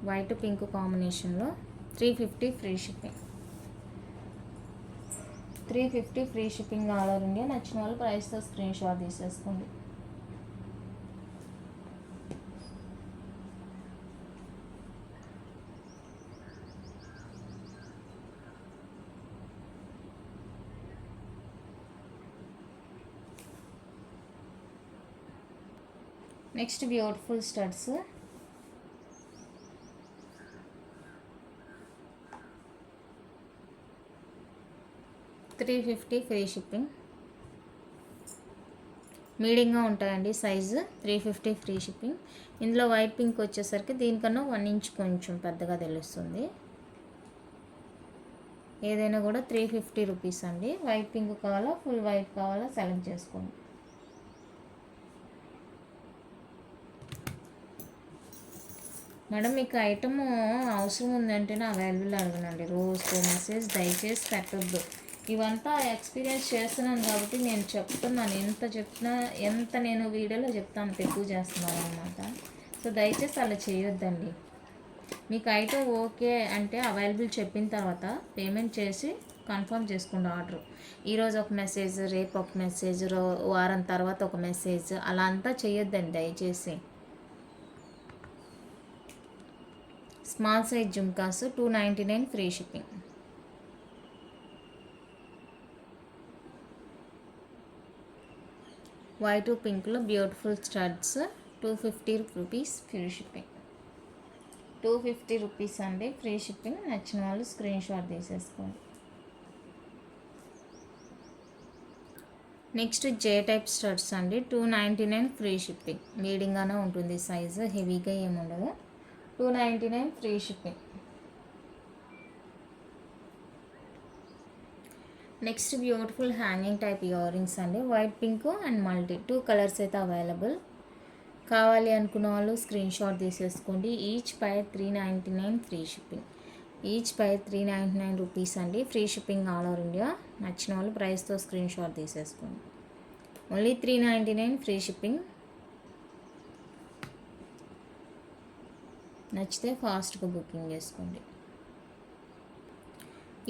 వైట్ పింక్ కాంబినేషన్లో 350 free shipping. 350 free shipping all over India. నచ్చిన వాళ్ళు ప్రైస్తో స్క్రీన్ షాట్ తీసేసుకోండి. Next beautiful studs. $350 free shipping. మీడియంగా ఉంటాయండి సైజు. 350 free shipping. ఇందులో వైట్ పింక్ వచ్చేసరికి దీనికన్నా 1 ఇంచ్ కొంచెం పెద్దగా తెలుస్తుంది. ఏదైనా కూడా 350 రూపీస్ అండి. వైట్ పింక్ కావాలా, ఫుల్ వైట్ కావాలా సెలెక్ట్ చేసుకోండి. మేడం మీకు ఐటమ్ అవసరం ఉందంటేనే అవైలబుల్ అడగనండి. రోజుకో మెసేజ్ దయచేసి పెట్టద్దు. ఇవంతా ఎక్స్పీరియన్స్ చేస్తున్నాను కాబట్టి నేను చెప్తున్నాను. ఎంత నేను వీడియోలో చెప్తాను ఎక్కువ చేస్తున్నాను అనమాట. సో దయచేసి అలా చేయొద్దండి. మీకు ఐటమ్ ఓకే అంటే అవైలబుల్ చెప్పిన తర్వాత పేమెంట్ చేసి కన్ఫర్మ్ చేసుకోండి ఆర్డర్. ఈరోజు ఒక మెసేజ్, రేపు ఒక మెసేజ్, వారం తర్వాత ఒక మెసేజ్, అలా అంతా చేయొద్దండి దయచేసి. Small size jhumkas 299 free shipping. White పింక్లో beautiful studs 250 rupees free shipping. 250 rupees అండి ఫ్రీ షిప్పింగ్. నచ్చిన వాళ్ళు స్క్రీన్ షాట్ తీసేసుకోండి. నెక్స్ట్ జే టైప్ స్టడ్స్ అండి. 299 ఫ్రీ షిప్పింగ్. మీడియంగానే ఉంటుంది సైజు, హెవీగా ఏముండదు. 299 free shipping. Next beautiful hanging type earrings అండి. White pink and multi 2 colours అయితే అవైలబుల్. కావాలి అనుకున్న వాళ్ళు స్క్రీన్ షాట్ తీసేసుకోండి. Each pair 399 free shipping. Each pair 399 rupees అండి. Free shipping all over India. నచ్చిన వాళ్ళు ప్రైస్తో స్క్రీన్ షాట్ తీసేసుకోండి. Only 399 free shipping. నచ్చితే ఫాస్ట్గా బుకింగ్ చేసుకోండి.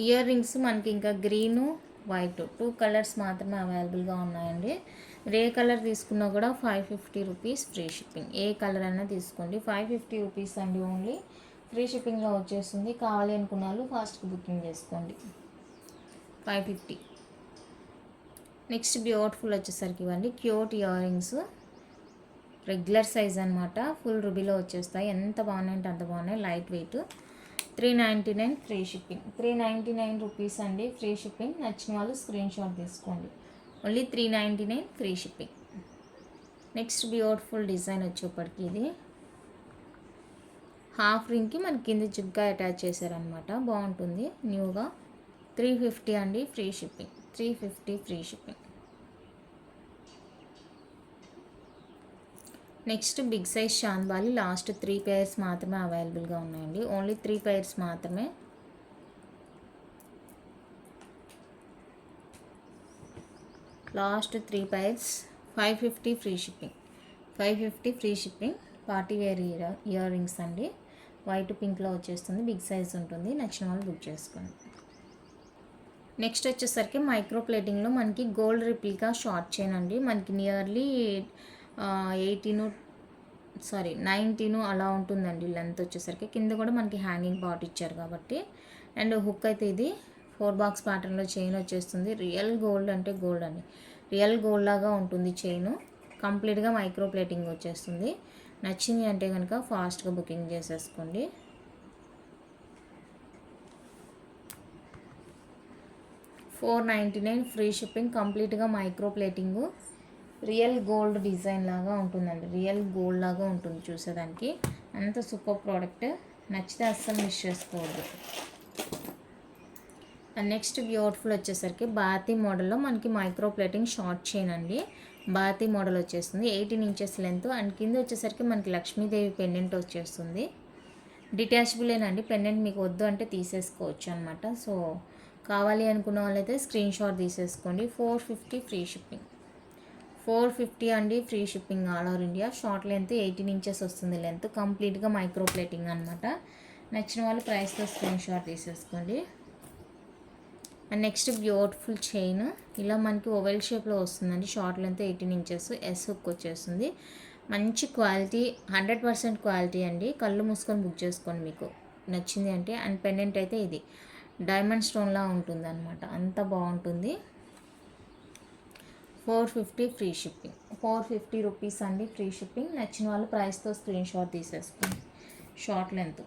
ఇయర్ రింగ్స్ మనకి ఇంకా గ్రీను వైట్ 2 కలర్స్ మాత్రమే అవైలబుల్గా ఉన్నాయండి. ఏ కలర్ తీసుకున్నా కూడా 550 రూపీస్ ఫ్రీ షిప్పింగ్. ఏ కలర్ అయినా తీసుకోండి. 550 రూపీస్ అండి ఓన్లీ. ఫ్రీ షిప్పింగ్లో వచ్చేస్తుంది. కావాలి అనుకున్న వాళ్ళు ఫాస్ట్గా బుకింగ్ చేసుకోండి. 550. నెక్స్ట్ బ్యూటిఫుల్ వచ్చేసరికి ఇవ్వండి cute ear rings. Regular size అనమాట. ఫుల్ రుబీలో వచ్చేస్తాయి. ఎంత బాగున్నాయంటే అంత బాగున్నాయి. Light weight. 399 free shipping. 399 rupees అండి ఫ్రీ షిప్పింగ్. నచ్చిన వాళ్ళు స్క్రీన్ షాట్ తీసుకోండి. Only 399 free shipping. Next beautiful design వచ్చేప్పటికి ఇది హాఫ్ రింగ్కి మనకి కింద జిగ్గా అటాచ్ చేశారనమాట. బాగుంటుంది న్యూగా. 350 అండి free shipping. 350 free shipping. Next big size chandbali. Last 3 pairs మాత్రమే అవైలబుల్గా ఉన్నాయండి. ఓన్లీ 3 పేర్స్ మాత్రమే. Last 3 pairs. 550 free shipping. 550 free shipping. Party wear earrings అండి. వైట్ పింక్లో వచ్చేస్తుంది. బిగ్ సైజ్ ఉంటుంది. నచ్చిన వాళ్ళు బుక్ చేసుకోండి. నెక్స్ట్ వచ్చేసరికి మైక్రో ప్లేటింగ్లో మనకి గోల్డ్ రిప్లికా షార్ట్ చైన్ అండి. మనకి నియర్లీ 19 అలా ఉంటుందండి లెంత్ వచ్చేసరికి. కింద కూడా మనకి హ్యాంగింగ్ పార్ట్ ఇచ్చారు కాబట్టి. అండ్ హుక్ అయితే ఇది 4 బాక్స్ ప్యాటర్న్లో చైన్ వచ్చేస్తుంది. రియల్ గోల్డ్ అంటే గోల్డ్ అండి. రియల్ గోల్డ్ లాగా ఉంటుంది చైన్. కంప్లీట్గా మైక్రో ప్లేటింగ్ వచ్చేస్తుంది. నచ్చింది అంటే కనుక ఫాస్ట్గా బుకింగ్ చేసేసుకోండి. $499 ఫ్రీ షిప్పింగ్. కంప్లీట్గా micro pleating. Real gold design లాగా ఉంటుందండి. రియల్ గోల్డ్ లాగా ఉంటుంది చూసేదానికి. అంత సూపర్ ప్రోడక్ట్. నచ్చితే అస్సలు మిస్ చేసుకోవద్దు. అండ్ నెక్స్ట్ బ్యూటిఫుల్ వచ్చేసరికి బాతి మోడల్లో మనకి మైక్రో ప్లేటింగ్ షార్ట్ చైన్ అండి. బాతి మోడల్ వచ్చేస్తుంది. 18 ఇంచెస్ లెంత్. అండ్ కింద వచ్చేసరికి మనకి లక్ష్మీదేవి పెండెంట్ వచ్చేస్తుంది. డిటాచబులేనండి. పెండెంట్ మీకు వద్దు అంటే తీసేసుకోవచ్చు అనమాట. సో కావాలి అనుకున్న వాళ్ళైతే స్క్రీన్ షాట్ తీసేసుకోండి. 450 ఫ్రీ షిప్పింగ్. 450 అండి free shipping all over India. Short length 18 inches వస్తుంది లెంత్. కంప్లీట్గా మైక్రో ప్లేటింగ్ అనమాట. నచ్చిన వాళ్ళు ప్రైస్తో స్క్రీన్ షాట్ తీసేసుకోండి. And next beautiful chain. ఇలా మనకి ఓవెల్ షేప్లో వస్తుందండి. Short length 18 inches. Yes hook వచ్చేస్తుంది. మంచి క్వాలిటీ. 100% క్వాలిటీ అండి. కళ్ళు మూసుకొని బుక్ చేసుకోండి మీకు నచ్చింది అంటే. అండ్ పెండెంట్ అయితే ఇది డైమండ్ స్టోన్లా ఉంటుంది అనమాట. అంత బాగుంటుంది. 450 ఫ్రీ షిప్పింగ్. 450 రూపీస్ అండి ఫ్రీ షిప్పింగ్. నచ్చిన వాళ్ళు ప్రైస్తో స్క్రీన్ షాట్ తీసేసుకోండి. Short length.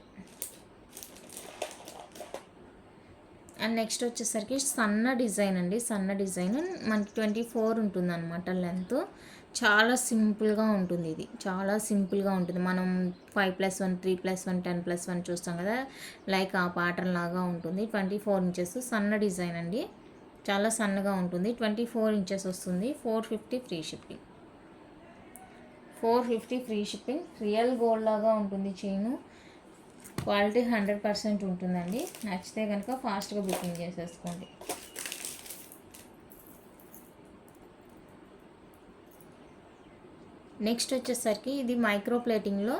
అండ్ నెక్స్ట్ వచ్చేసరికి సన్న డిజైన్ అండి. సన్న డిజైన్ మనకి 24 ఉంటుంది అనమాట లెంత్. చాలా సింపుల్గా ఉంటుంది ఇది. చాలా సింపుల్గా ఉంటుంది. మనం 5+1 3+1 10+1 చూస్తాం కదా, లైక్ ఆ ప్యాటర్న్ లాగా ఉంటుంది. 24 ఇంచెస్ సన్న డిజైన్ అండి. చాలా సన్నగా ఉంటుంది. 24 ఇంచెస్ వస్తుంది. 450 free shipping. 450 free shipping. Real gold లాగా ఉంటుంది చైను. క్వాలిటీ 100% ఉంటుందండి. నచ్చితే కనుక ఫాస్ట్గా బుకింగ్ చేసేసుకోండి. నెక్స్ట్ వచ్చేసరికి ఇది మైక్రో ప్లేటింగ్లో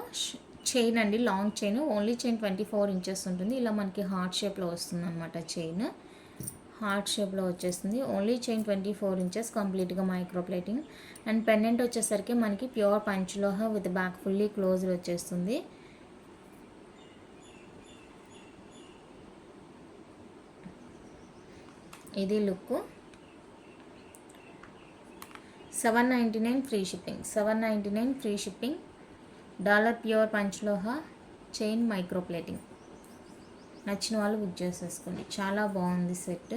చైన్ అండి. Long chain. Only chain 24 inches ఉంటుంది. ఇలా మనకి హార్ట్ షేప్లో వస్తుంది అనమాట చైన్. హార్ట్ షేప్లో వచ్చేస్తుంది. Only chain 24 inches. కంప్లీట్గా మైక్రో ప్లేటింగ్. అండ్ పెండెంట్ వచ్చేసరికి మనకి pure panchaloha with back fully closed వచ్చేస్తుంది. ఇది look. 799 free shipping. 799 free shipping. Dollar pure panchaloha chain micro plating. నచ్చిన వాళ్ళు బుక్ చేసేసుకోండి. చాలా బాగుంది సెట్.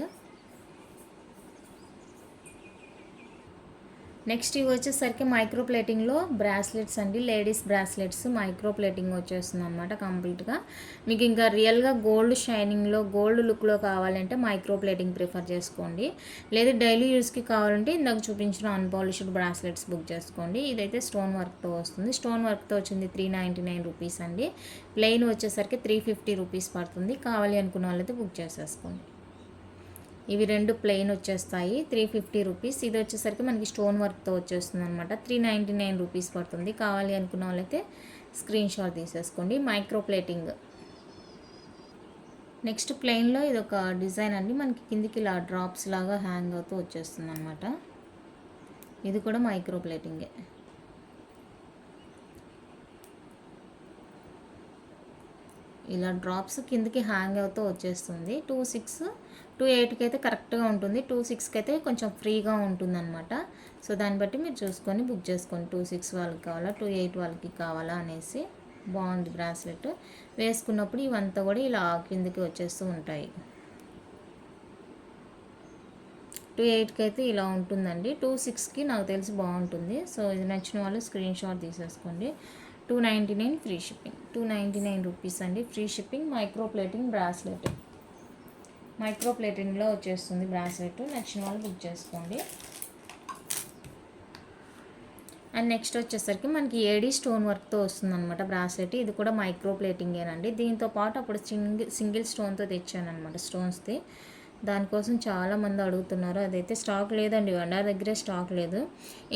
నెక్స్ట్ ఇవి వచ్చేసరికి మైక్రో ప్లేటింగ్లో బ్రాస్లెట్స్ అండి, లేడీస్ బ్రాస్లెట్స్ మైక్రో ప్లేటింగ్ వచ్చేస్తుంది అనమాట కంప్లీట్గా. మీకు ఇంకా రియల్గా గోల్డ్ షైనింగ్లో గోల్డ్ లుక్లో కావాలంటే మైక్రో ప్లేటింగ్ ప్రిఫర్ చేసుకోండి. లేదా డైలీ యూస్కి కావాలంటే ఇందాక చూపించిన అన్పాలిష్డ్ బ్రాస్లెట్స్ బుక్ చేసుకోండి. ఇదైతే స్టోన్ వర్క్తో వస్తుంది. స్టోన్ వర్క్తో వచ్చింది 399 రూపీస్ అండి. ప్లెయిన్ వచ్చేసరికి 350 రూపీస్ పడుతుంది. కావాలి అనుకున్న వాళ్ళైతే బుక్ చేసేసుకోండి. ఇవి రెండు ప్లెయిన్ వచ్చేస్తాయి 350 రూపీస్. ఇది వచ్చేసరికి మనకి స్టోన్ వర్క్తో వచ్చేస్తుంది అనమాట. 399 రూపీస్ పడుతుంది. కావాలి అనుకున్న వాళ్ళైతే స్క్రీన్ షాట్ తీసేసుకోండి. Micro plating. నెక్స్ట్ ప్లెయిన్లో ఇది ఒక డిజైన్ అండి. మనకి కిందికి ఇలా డ్రాప్స్ లాగా హ్యాంగ్ అవుతూ వచ్చేస్తుంది అనమాట. ఇది కూడా మైక్రో ప్లేటింగే. ఇలా డ్రాప్స్ కిందికి హ్యాంగ్ అవుతూ వచ్చేస్తుంది. 2.8కి అయితే కరెక్ట్గా ఉంటుంది. 2.6కి అయితే కొంచెం ఫ్రీగా ఉంటుంది అనమాట. సో దాన్ని బట్టి మీరు చూసుకొని బుక్ చేసుకోండి. 2.6 వాళ్ళకి కావాలా 2.8 వాళ్ళకి కావాలా అనేసి. బాగుంది బ్రాస్లెట్. వేసుకున్నప్పుడు ఇవంతా కూడా ఇలా కిందికి వచ్చేస్తూ ఉంటాయి. 2.8కి అయితే ఇలా ఉంటుందండి. 2.6కి నాకు తెలిసి బాగుంటుంది. సో ఇది నచ్చిన వాళ్ళు స్క్రీన్ షాట్ తీసేసుకోండి. 299 ఫ్రీ షిప్పింగ్. 299 రూపీస్ అండి free shipping. Micro plating bracelet. Micro ప్లేటింగ్లో వచ్చేస్తుంది బ్రాస్లెట్. నచ్చిన వాళ్ళు బుక్ చేసుకోండి. అండ్ నెక్స్ట్ వచ్చేసరికి మనకి ఏడీ స్టోన్ వర్క్తో వస్తుంది అనమాట బ్రాస్లెట్. ఇది కూడా మైక్రో ప్లేటింగేనండి. దీంతో పాటు అప్పుడు సింగిల్ స్టోన్తో తెచ్చాను అనమాట, స్టోన్స్ది. దానికోసం చాలామంది అడుగుతున్నారు. అదైతే స్టాక్ లేదండి, వండర్ దగ్గరే స్టాక్ లేదు.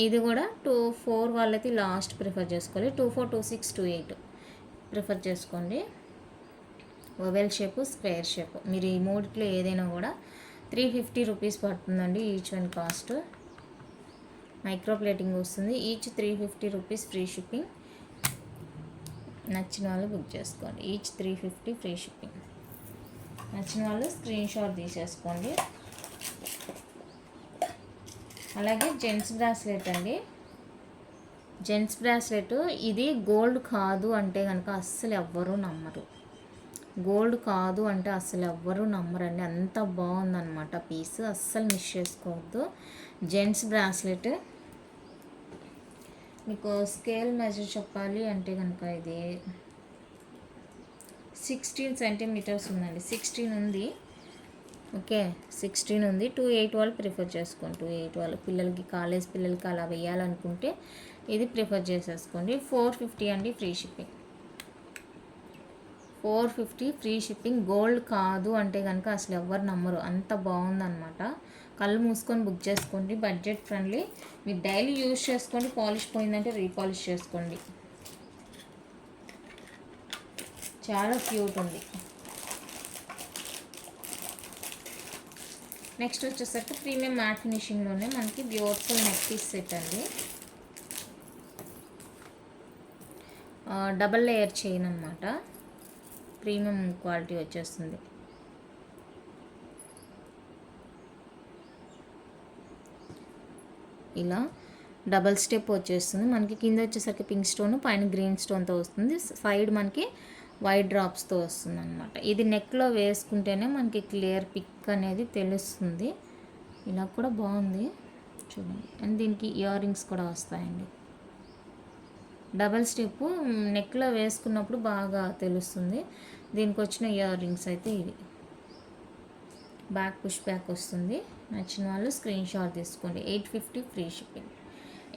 ఇది కూడా 2.4 వాళ్ళైతే లాస్ట్ ప్రిఫర్ చేసుకోవాలి. 2.4, 2.6, 2.8 ప్రిఫర్ చేసుకోండి. ఓవెల్ షేపు, స్క్వేర్ షేపు, మీరు ఈ మూడిట్లో ఏదైనా కూడా 350 రూపీస్ పడుతుందండి each one cost. Micro plating వస్తుంది. Each 350 rupees free shipping. నచ్చిన వాళ్ళు బుక్ చేసుకోండి. Each 350 free shipping. నచ్చిన వాళ్ళు స్క్రీన్ షాట్ తీసేసుకోండి. అలాగే జెంట్స్ బ్రాస్లెట్ అండి. జెంట్స్ బ్రాస్లెట్ ఇది గోల్డ్ కాదు అంటే కనుక అస్సలు ఎవ్వరూ నమ్మరు. గోల్డ్ కాదు అంటే అస్సలు ఎవ్వరూ నమ్మరండి. అంత బాగుందన్నమాట పీస్. అస్సలు మిస్ చేసుకోవద్దు. జెంట్స్ బ్రాస్లెట్ మీకు స్కేల్ మెజర్ చెప్పాలి అంటే కనుక ఇది 16 సెంటీమీటర్స్ ఉందండి. 16 ఉంది. ఓకే 16 ఉంది. 2.8 వాళ్ళు ప్రిఫర్ చేసుకోండి. 2.8 వాళ్ళు పిల్లలకి, కాలేజ్ పిల్లలకి అలా వేయాలనుకుంటే ఇది ప్రిఫర్ చేసేసుకోండి. 450 అండి free shipping. 450 free shipping. Gold కాదు అంటే కనుక అసలు ఎవ్వరు నమ్మరు. అంత బాగుందన్నమాట. కళ్ళు మూసుకొని బుక్ చేసుకోండి. Budget friendly. మీరు డైలీ యూజ్ చేసుకోండి. పాలిష్ పోయిందంటే రీపాలిష్ చేసుకోండి. చాలా క్యూట్ ఉంది. నెక్స్ట్ వచ్చేసరికి ప్రీమియం మ్యాట్ ఫినిషింగ్లోనే మనకి బ్యూటిఫుల్ నెక్ పీస్ సెట్ అండి. డబల్ లేయర్ చైన్ అనమాట. ప్రీమియం క్వాలిటీ వచ్చేస్తుంది. ఇలా డబల్ స్టెప్ వచ్చేస్తుంది. మనకి కింద వచ్చేసరికి పింక్ స్టోన్, పైన గ్రీన్ స్టోన్తో వస్తుంది. సైడ్ మనకి వైట్ డ్రాప్స్తో వస్తుంది అనమాట. ఇది నెక్లో వేసుకుంటేనే మనకి క్లియర్ పిక్ అనేది తెలుస్తుంది. ఇలా కూడా బాగుంది చూడండి. అండ్ దీనికి ఇయర్ రింగ్స్ కూడా వస్తాయండి. డబల్ స్టెప్ నెక్లో వేసుకున్నప్పుడు బాగా తెలుస్తుంది. దీనికి వచ్చిన ఇయర్ రింగ్స్ అయితే ఇవి. బ్యాక్ పుష్ బ్యాక్ వస్తుంది. నచ్చిన వాళ్ళు స్క్రీన్ షాట్ తీసుకోండి. 850 ఫ్రీ షిప్పింగ్.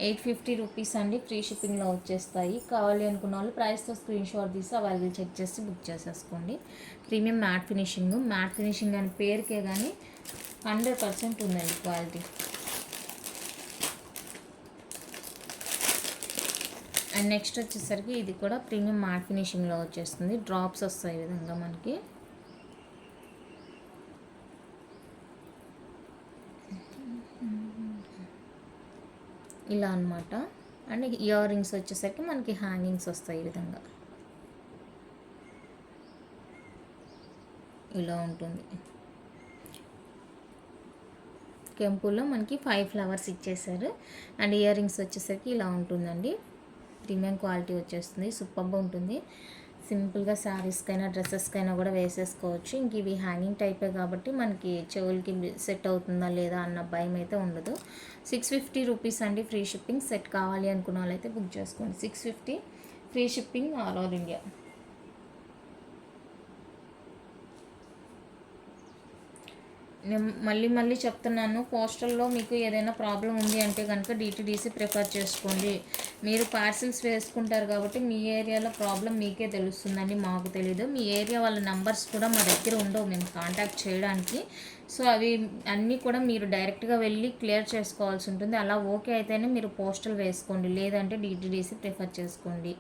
850 రూపీస్ అండి ఫ్రీ షిప్పింగ్లో వచ్చేస్తాయి. కావాలి అనుకున్న వాళ్ళు ప్రైస్తో స్క్రీన్ షాట్ తీసి అవైలబుల్ చెక్ చేసి బుక్ చేసేసుకోండి. Premium matte finishing. Matte finishing అని పేరుకే కానీ 100% ఉందండి క్వాలిటీ. అండ్ నెక్స్ట్ వచ్చేసరికి ఇది కూడా ప్రీమియం మ్యాట్ ఫినిషింగ్లో వచ్చేస్తుంది. డ్రాప్స్ వస్తాయి ఈ విధంగా మనకి. ఇలా అనమాట. అండ్ ఇయర్ రింగ్స్ వచ్చేసరికి మనకి హ్యాంగింగ్స్ వస్తాయి ఈ విధంగా. ఇలా ఉంటుంది. కెంపుల్లో మనకి 5 ఫ్లవర్స్ ఇచ్చేసారు. అండ్ ఇయర్ రింగ్స్ వచ్చేసరికి ఇలా ఉంటుందండి. ప్రీమియం క్వాలిటీ వచ్చేస్తుంది. సూపర్గా ఉంటుంది. సింపుల్గా శారీస్కైనా డ్రెస్సెస్కైనా కూడా వేసేసుకోవచ్చు. ఇంక ఇవి హ్యాంగింగ్ టైపే కాబట్టి మనకి చెవులకి సెట్ అవుతుందా లేదా అన్న భయం అయితే ఉండదు. 650 రూపీస్ అండి ఫ్రీ షిప్పింగ్. సెట్ కావాలి అనుకున్న వాళ్ళైతే బుక్ చేసుకోండి. 650 free shipping all over India. నేను మళ్ళీ చెప్తున్నాను, పోస్టల్లో మీకు ఏదైనా ప్రాబ్లం ఉంది అంటే కనుక DTDC ప్రిఫర్ చేసుకోండి. మీరు పార్సిల్స్ వేసుకుంటారు కాబట్టి మీ ఏరియాలో ప్రాబ్లం మీకే తెలుస్తుందండి, మాకు తెలీదు. మీ ఏరియా వాళ్ళ నెంబర్స్ కూడా మా దగ్గర ఉండవు మేము కాంటాక్ట్ చేయడానికి. సో అవి అన్నీ కూడా మీరు డైరెక్ట్గా వెళ్ళి క్లియర్ చేసుకోవాల్సి ఉంటుంది. అలా ఓకే అయితేనే మీరు పోస్టల్ వేసుకోండి, లేదంటే DTDC ప్రిఫర్ చేసుకోండి.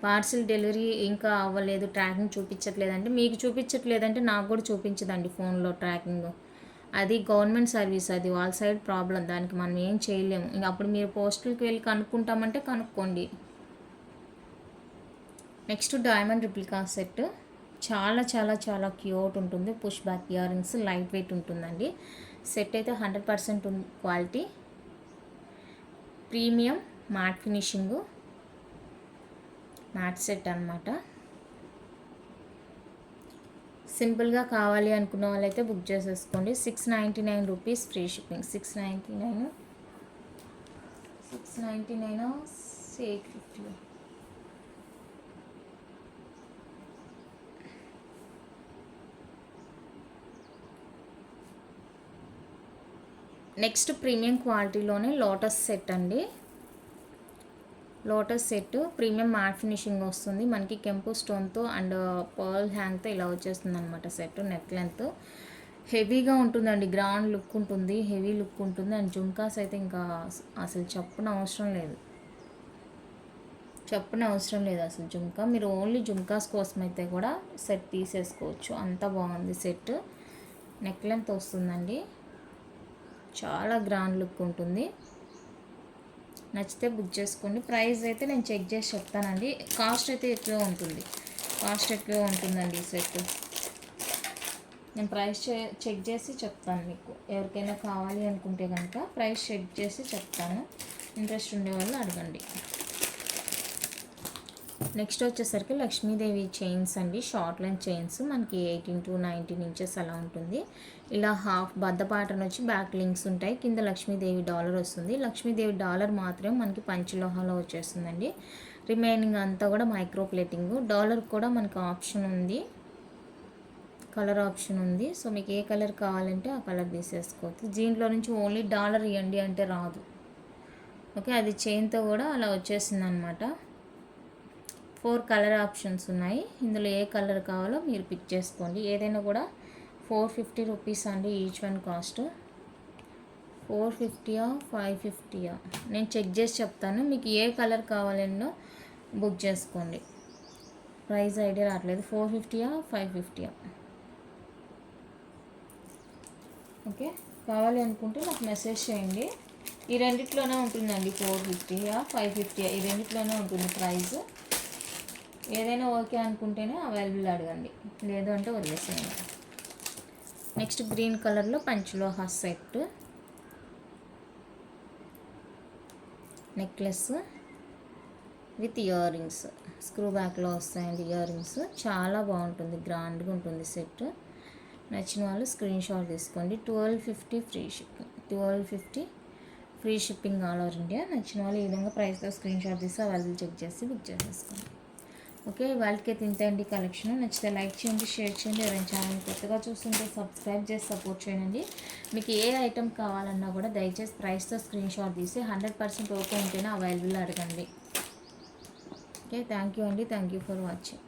పార్సిల్ డెలివరీ ఇంకా అవ్వలేదు, ట్రాకింగ్ చూపించట్లేదంటే మీకు చూపించట్లేదంటే నాకు కూడా చూపించదండి ఫోన్లో ట్రాకింగ్. అది గవర్నమెంట్ సర్వీస్, అది వాళ్ళ సైడ్ ప్రాబ్లం, దానికి మనం ఏం చేయలేము. ఇంక అప్పుడు మీరు పోస్టల్కి వెళ్ళి కనుక్కుంటామంటే కనుక్కోండి. Next diamond replica set. చాలా చాలా చాలా క్యూట్ ఉంటుంది. Push back ear rings, light weight ఉంటుందండి. సెట్ అయితే 100% quality, premium matte finishing, matte set అనమాట. సింపుల్గా కావాలి అనుకున్న వాళ్ళైతే బుక్ చేసేసుకోండి. 699 rupees free shipping. 699 850. Next premium క్వాలిటీలోనే లోటస్ సెట్ అండి. Lotus set premium matte finishing వస్తుంది మనకి, కెంపు స్టోన్తో అండ్ పర్ల్ హ్యాంగ్తో ఇలా వచ్చేస్తుంది అనమాట సెట్. నెక్ లెంత్ హెవీగా ఉంటుందండి, గ్రాండ్ లుక్ ఉంటుంది, హెవీ లుక్ ఉంటుంది. అండ్ జుమ్కాస్ అయితే ఇంకా అసలు చెప్పన అవసరం లేదు అసలు జుమ్కా. మీరు ఓన్లీ జుమ్కాస్ కోసం అయితే కూడా సెట్ తీసేసుకోవచ్చు, అంత బాగుంది సెట్. నెక్ లెంత్ వస్తుందండి, చాలా గ్రాండ్ లుక్ ఉంటుంది. నచ్చితే బుక్ చేసుకోండి. ప్రైస్ అయితే నేను చెక్ చేసి చెప్తానండి. కాస్ట్ అయితే ఎక్కువ ఉంటుందండి ఈ సెట్. నేను ప్రైస్ చెక్ చేసి చెప్తాను మీకు. ఎవరికైనా కావాలి అనుకుంటే కనుక ప్రైస్ చెక్ చేసి చెప్తాను, ఇంట్రెస్ట్ ఉండే వాళ్ళు అడగండి. నెక్స్ట్ వచ్చేసరికి లక్ష్మీదేవి చైన్స్ అండి, షార్ట్ లెంత్ చైన్స్. మనకి 18 to 19 ఇంచెస్ అలా ఉంటుంది. ఇలా హాఫ్ బద్ద ప్యాటర్న్ వచ్చి బ్యాక్ లింక్స్ ఉంటాయి, కింద లక్ష్మీదేవి డాలర్ వస్తుంది. లక్ష్మీదేవి డాలర్ మాత్రమే మనకి పంచలోహాలో వచ్చేస్తుందండి. రిమైనింగ్ అంతా కూడా మైక్రో ప్లేటింగ్. డాలర్ కూడా మనకి ఆప్షన్ ఉంది, కలర్ ఆప్షన్ ఉంది. సో మీకు ఏ కలర్ కావాలంటే ఆ కలర్ తీసేసుకోవచ్చు. దీంట్లో నుంచి ఓన్లీ డాలర్ ఇవ్వండి అంటే రాదు. ఓకే, అది చైన్తో కూడా అలా వచ్చేసింది అనమాట. 4 కలర్ ఆప్షన్స్ ఉన్నాయి, ఇందులో ఏ కలర్ కావాలో మీరు పిక్ చేసుకోండి. ఏదైనా కూడా 450 రూపీస్ అండి ఈచ్ వన్ కాస్ట్. 450 550 నేను చెక్ చేసి చెప్తాను. మీకు ఏ కలర్ కావాలన్నో బుక్ చేసుకోండి. ప్రైస్ ఐడియా రావట్లేదు. 450 550. ఓకే, కావాలి అనుకుంటే నాకు మెసేజ్ చేయండి. ఈ రెండిట్లోనే ఉంటుందండి, 450 550 ఈ రెండిట్లోనే ఉంటుంది ప్రైస్. ఏదైనా ఓకే అనుకుంటేనే అవైలబుల్ అడగండి, లేదు అంటే వదిలేసేయండి. నెక్స్ట్ గ్రీన్ కలర్లో పంచలోహ set, necklace with ear rings, screw బ్యాక్లో వస్తాయండి ఇయర్ రింగ్స్. చాలా బాగుంటుంది, గ్రాండ్గా ఉంటుంది సెట్. నచ్చిన వాళ్ళు స్క్రీన్ షాట్ తీసుకోండి. 1250 free shipping. 1250 free shipping all over India. నచ్చిన వాళ్ళు ఈ విధంగా ప్రైస్తో స్క్రీన్ షాట్ తీసి అవైలబుల్ చెక్ చేసి బుక్ చేసేసుకోండి. ఓకే, వాళ్ళకి తింటే అండి కలెక్షన్. నచ్చితే లైక్ చేయండి, షేర్ చేయండి. ఎవరైనా ఛానల్ కొత్తగా చూస్తుంటే సబ్స్క్రైబ్ చేసి సపోర్ట్ చేయండి. మీకు ఏ ఐటెం కావాలన్నా కూడా దయచేసి ప్రైస్తో స్క్రీన్ షాట్ తీసి 100% ఓకే ఉంటేనే అవైలబుల్ అడగండి. ఓకే, థ్యాంక్ యూ అండి, థ్యాంక్ యూ ఫర్ వాచింగ్.